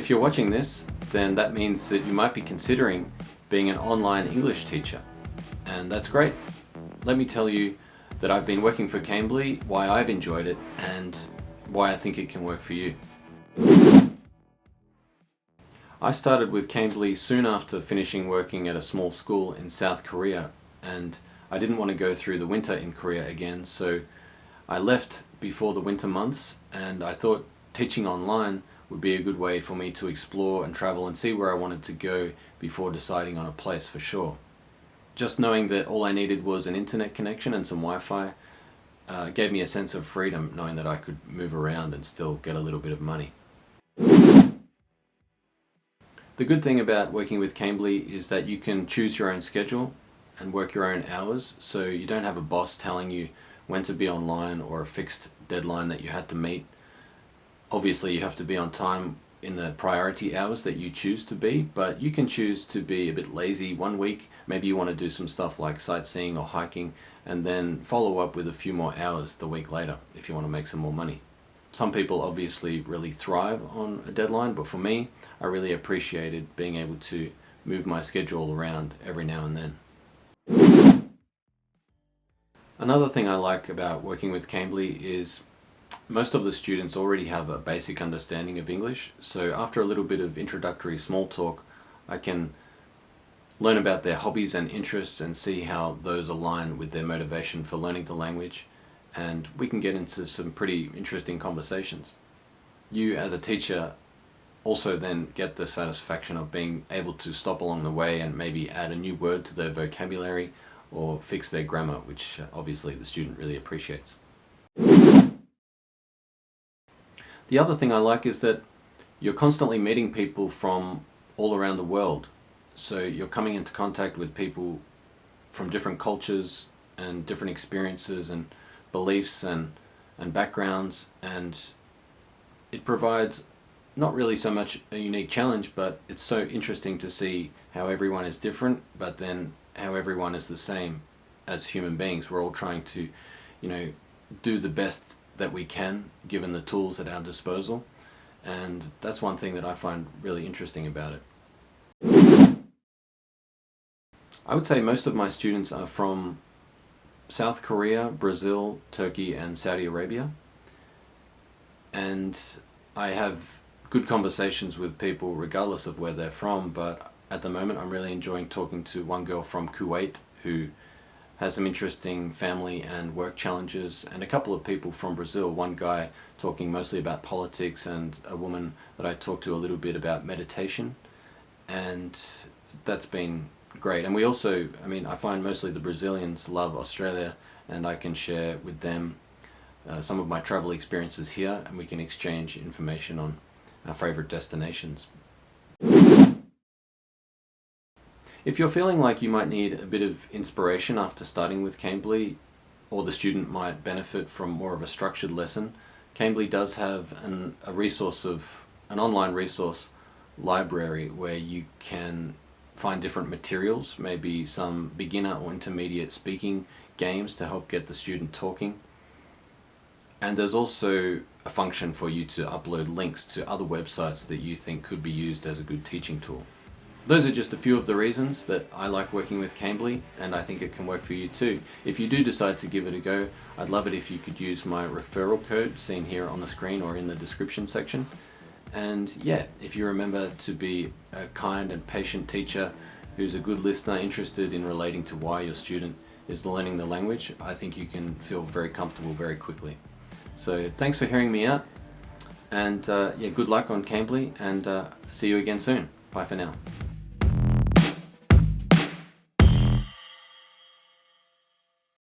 If you're watching this, then that means that you might be considering being an online English teacher. And that's great. Let me tell you that I've been working for Cambly, why I've enjoyed it, and why I think it can work for you. I started with Cambly soon after finishing working at a small school in South Korea, and I didn't want to go through the winter in Korea again, so I left before the winter months, and I thought teaching online would be a good way for me to explore and travel and see where I wanted to go before deciding on a place for sure. Just knowing that all I needed was an internet connection and some Wi-Fi gave me a sense of freedom, knowing that I could move around and still get a little bit of money. The good thing about working with Cambly is that you can choose your own schedule and work your own hours, so you don't have a boss telling you when to be online or a fixed deadline that you had to meet. Obviously you have to be on time in the priority hours that you choose to be, but you can choose to be a bit lazy one week. Maybe you want to do some stuff like sightseeing or hiking, and then follow up with a few more hours the week later if you want to make some more money. Some people obviously really thrive on a deadline, but for me, I really appreciated being able to move my schedule around every now and then. Another thing I like about working with Cambly is most of the students already have a basic understanding of English, so after a little bit of introductory small talk, I can learn about their hobbies and interests and see how those align with their motivation for learning the language, and we can get into some pretty interesting conversations. You as a teacher also then get the satisfaction of being able to stop along the way and maybe add a new word to their vocabulary or fix their grammar, which obviously the student really appreciates. The other thing I like is that you're constantly meeting people from all around the world. So you're coming into contact with people from different cultures and different experiences and beliefs and backgrounds, and it provides not really so much a unique challenge, but it's so interesting to see how everyone is different, but then how everyone is the same as human beings. We're all trying to, do the best that we can given the tools at our disposal, and that's one thing that I find really interesting about it. I would say most of my students are from South Korea, Brazil, Turkey and Saudi Arabia, and I have good conversations with people regardless of where they're from, but at the moment I'm really enjoying talking to one girl from Kuwait who has some interesting family and work challenges, and a couple of people from Brazil, one guy talking mostly about politics and a woman that I talked to a little bit about meditation, and that's been great. And we also, I find mostly the Brazilians love Australia, and I can share with them some of my travel experiences here, and we can exchange information on our favorite destinations. If you're feeling like you might need a bit of inspiration after starting with Cambly, or the student might benefit from more of a structured lesson, Cambly does have an online resource library where you can find different materials, maybe some beginner or intermediate speaking games to help get the student talking. And there's also a function for you to upload links to other websites that you think could be used as a good teaching tool. Those are just a few of the reasons that I like working with Cambly, and I think it can work for you too. If you do decide to give it a go, I'd love it if you could use my referral code seen here on the screen or in the description section. And yeah, if you remember to be a kind and patient teacher who's a good listener, interested in relating to why your student is learning the language, I think you can feel very comfortable very quickly. So thanks for hearing me out, and good luck on Cambly, and see you again soon. Bye for now.